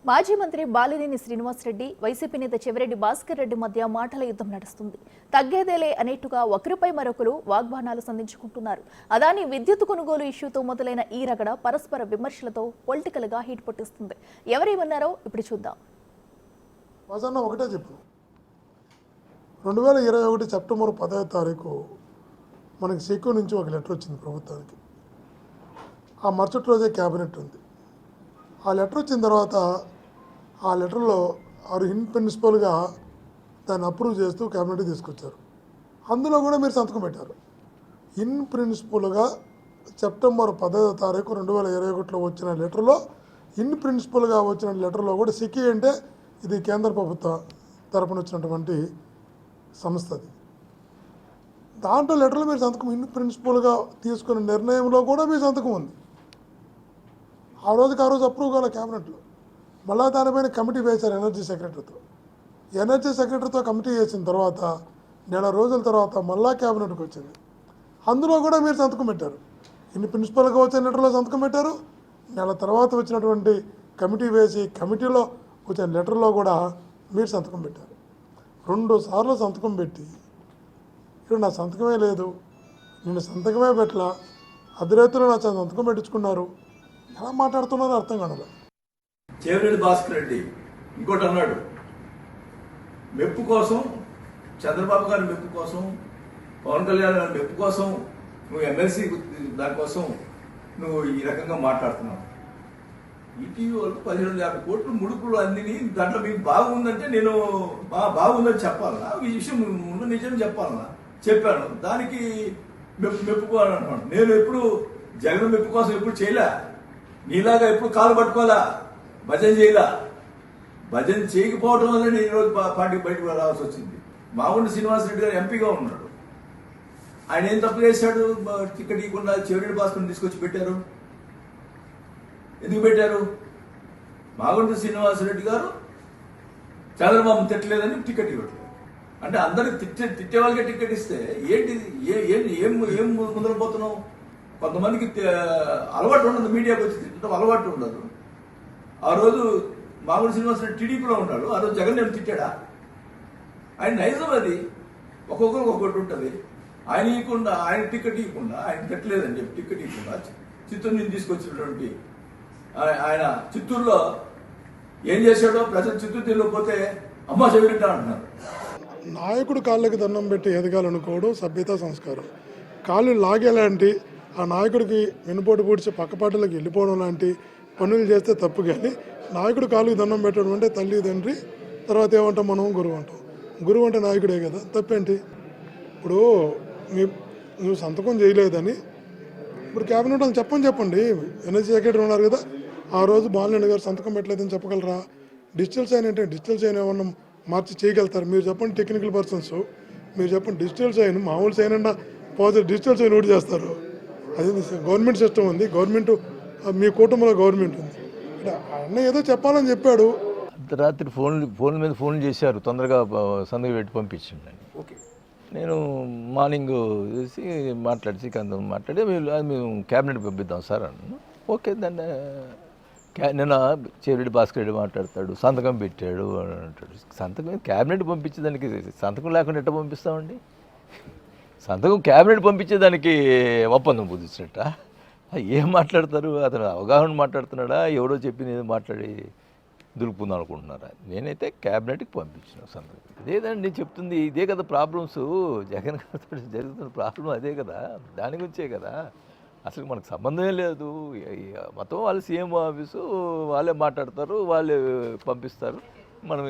మాజీ మంత్రి బాలినేని శ్రీనివాసరెడ్డి, వైసీపీ నేత చెవిరెడ్డి భాస్కర్ రెడ్డి మధ్య మాటల యుద్ధం నడుస్తుంది. తగ్గేదేలే అనేట్టుగా ఒకరిపై మరొకరు వాగ్బాణాలు సంధించుకుంటున్నారు. అదాని విద్యుత్ కొనుగోలు ఇష్యూతో మొదలైన ఈ రగడ పరస్పర విమర్శలతో పొలిటికల్ గా హీట్ పుట్టిస్తుంది. ఎవరేమన్నారో ఇప్పుడు చూద్దాం. ఒకటే చెప్పు, 2021 సెప్టెంబర్ 10వ తారీఖు మనకి సిక్కు నుంచి ఒక లెటర్ వచ్చింది ప్రభుత్వానికి. ఆ మరుసటి రోజే క్యాబినెట్ ఉంది. ఆ లెటర్ వచ్చిన తర్వాత ఆ లెటర్లో వారు ఇన్ ప్రిన్సిపల్గా దాన్ని అప్రూవ్ చేస్తూ క్యాబినెట్కి తీసుకొచ్చారు. అందులో కూడా మీరు సంతకం పెట్టారు. ఇన్ ప్రిన్సిపల్గా సెప్టెంబర్ 10వ తారీఖు 2021లో వచ్చిన లెటర్లో, ఇన్ ప్రిన్సిపల్గా వచ్చిన లెటర్లో కూడా సిక్కి అంటే ఇది కేంద్ర ప్రభుత్వ తరపున వచ్చినటువంటి సంస్థది. దాంట్లో లెటర్లో మీరు సంతకం, ఇన్ ప్రిన్సిపల్గా తీసుకున్న నిర్ణయంలో కూడా మీ సంతకం ఉంది. ఆ రోజు అప్రూవ్ కాల క్యాబినెట్లో. మళ్ళీ దానిపైన కమిటీ వేశారు ఎనర్జీ సెక్రటరీతో. ఎనర్జీ సెక్రటరీతో కమిటీ వేసిన తర్వాత నెల రోజుల తర్వాత మళ్ళా క్యాబినెట్కి వచ్చింది. అందులో కూడా మీరు సంతకం పెట్టారు. ఇన్ని ప్రిన్సిపల్గా వచ్చిన లెటర్లో సంతకం పెట్టారు. నెల తర్వాత వచ్చినటువంటి కమిటీ వేసి కమిటీలో వచ్చిన లెటర్లో కూడా మీరు సంతకం పెట్టారు. 2 సార్లు సంతకం పెట్టి ఇప్పుడు నా సంతకమే లేదు, నేను సంతకమే పెట్టలా, అధిరేతులు నా సంతకం పెట్టించుకున్నారు, ఎలా మాట్లాడుతున్నారో అర్థం కాదు. చెవిరెడ్డి భాస్కర్ రెడ్డి ఇంకోటి అన్నాడు, మెప్పు కోసం, చంద్రబాబు గారి మెప్పు కోసం, పవన్ కళ్యాణ్ గారి మెప్పు కోసం నువ్వు ఎమ్మెల్సీ దానికోసం నువ్వు ఈ రకంగా మాట్లాడుతున్నావు. ఇటీవల 1550 కోట్లు ముడుపులు అందిని దాంట్లో మీకు బాగుందంటే నేను బాగుందని చెప్పాలన్నా, ఈ విషయం ముందు నిజం చెప్పాలన్నా, చెప్పాను. దానికి మెప్పుకోవాలని అంటున్నాను. నేను ఎప్పుడు జగన్ మెప్పు కోసం ఎప్పుడు చేయలే, నీలాగా ఎప్పుడు కాలు పట్టుకోవాలా, భజన చేయలా. భజన చేయకపోవడం వల్ల నేను ఈరోజు పార్టీకి బయటకు రావాల్సి వచ్చింది. మాగుంట శ్రీనివాసరెడ్డి గారు ఎంపీగా ఉన్నాడు. ఆయన ఏం తప్పు చేశాడు? టికెట్ ఇవ్వకుండా చెవిరెడ్డి భాస్కర్ని తీసుకొచ్చి పెట్టారు. ఎందుకు పెట్టారు? మాగుంట శ్రీనివాసరెడ్డి గారు చంద్రబాబు తిట్టలేదని టికెట్ ఇవ్వట్లేదు. అంటే అందరికి తిట్టే వాళ్ళకే టికెట్ ఇస్తే ఏంటి, ఏం ముందర పోతున్నావు? కొంతమందికి అలవాటు ఉండదు, మీడియాకి వచ్చి తిట్టడం అలవాటు ఉండదు. ఆ రోజు మాగుంట శ్రీనివాసరెడ్డి టీడీపీలో ఉన్నాడు. ఆ రోజు జగన్ నేను తిట్టాడా? ఆయన నైజం అది, ఒక్కొక్కరికి ఒక్కొక్కటి ఉంటుంది. ఆయన ఇవ్వకుండా, ఆయన టికెట్ ఇవ్వకుండా, ఆయన తిట్టలేదని చెప్పి టికెట్ ఇవ్వకుండా చిత్తూరు నుంచి తీసుకొచ్చినటువంటి ఆయన చిత్తూరులో ఏం చేశాడో ప్రజలు చిత్తూరు తెలియకపోతే అమ్మ చెవిరెడ్డి అంటున్నారు. నాయకుడు కాళ్ళకి దండం పెట్టి ఎదగాలనుకోవడం సభ్యత సంస్కారం. కాళ్ళు లాగేలాంటి, ఆ నాయకుడికి వెనుపోటు పూడ్చి పక్కపాటలకు వెళ్ళిపోవడం లాంటి పనులు చేస్తే తప్పు. కానీ నాయకుడు కాళ్ళకి దండం పెట్టడం అంటే తల్లి తండ్రి, తర్వాత ఏమంటాం మనం, గురువు అంటాం. గురువు అంటే నాయకుడే కదా, తప్పేంటి? ఇప్పుడు నువ్వు సంతకం చేయలేదని ఇప్పుడు క్యాబినెట్ అని చెప్పండి. ఎనర్జీ సెక్రటరీ ఉన్నారు కదా, ఆ రోజు బాలినేని గారు సంతకం పెట్టలేదని చెప్పగలరా? డిజిటల్ సైన్ అంటే డిజిటల్ సైన్ ఏమన్నా మార్చి చేయగలుగుతారు? మీరు చెప్పండి, టెక్నికల్ పర్సన్స్ మీరు చెప్పండి. డిజిటల్ సైన్ మామూలు సైన్ అన్నా పాజిటివ్, డిజిటల్ సైన్ ఒకటి చేస్తారు. అది గవర్నమెంట్ సిస్టమ్ ఉంది, గవర్నమెంట్ మీ కుటుంబంలో గవర్నమెంట్ ఉంది. అన్న ఏదో చెప్పాలని చెప్పాడు. రాత్రి ఫోన్ మీద ఫోన్ చేశారు, తొందరగా సంతకం పెట్టి పంపించండి. ఓకే, నేను మార్నింగ్ చేసి మాట్లాడి మేము క్యాబినెట్ పంపిద్దాం సార్ అన్నాను. ఓకే, దాన్ని నిన్న చెవిరెడ్డి భాస్కర్ రెడ్డి మాట్లాడతాడు, సంతకం పెట్టాడు అని అంటాడు. సంతకం క్యాబినెట్ పంపించేదానికి సంతకం లేకుండా ఎట్లా పంపిస్తామండి? సంతకం క్యాబినెట్ పంపించేదానికి ఒప్పందం కుదిర్చినట్ట ఏం మాట్లాడతారు? అతను అవగాహన మాట్లాడుతున్నాడా, ఎవడో చెప్పింది ఏదో మాట్లాడి దులుపుకుందాం అనుకుంటున్నారా? నేనైతే క్యాబినెట్కి పంపించిన సంతకం. అదేదండి నేను చెప్తుంది, ఇదే కదా ప్రాబ్లమ్స్. జగన్ గారితో జరుగుతున్న ప్రాబ్లం అదే కదా, దాని గురించే కదా. అసలు మనకు సంబంధమే లేదు. మొత్తం వాళ్ళు సీఎం ఆఫీసు వాళ్ళే మాట్లాడతారు, వాళ్ళే పంపిస్తారు. మనం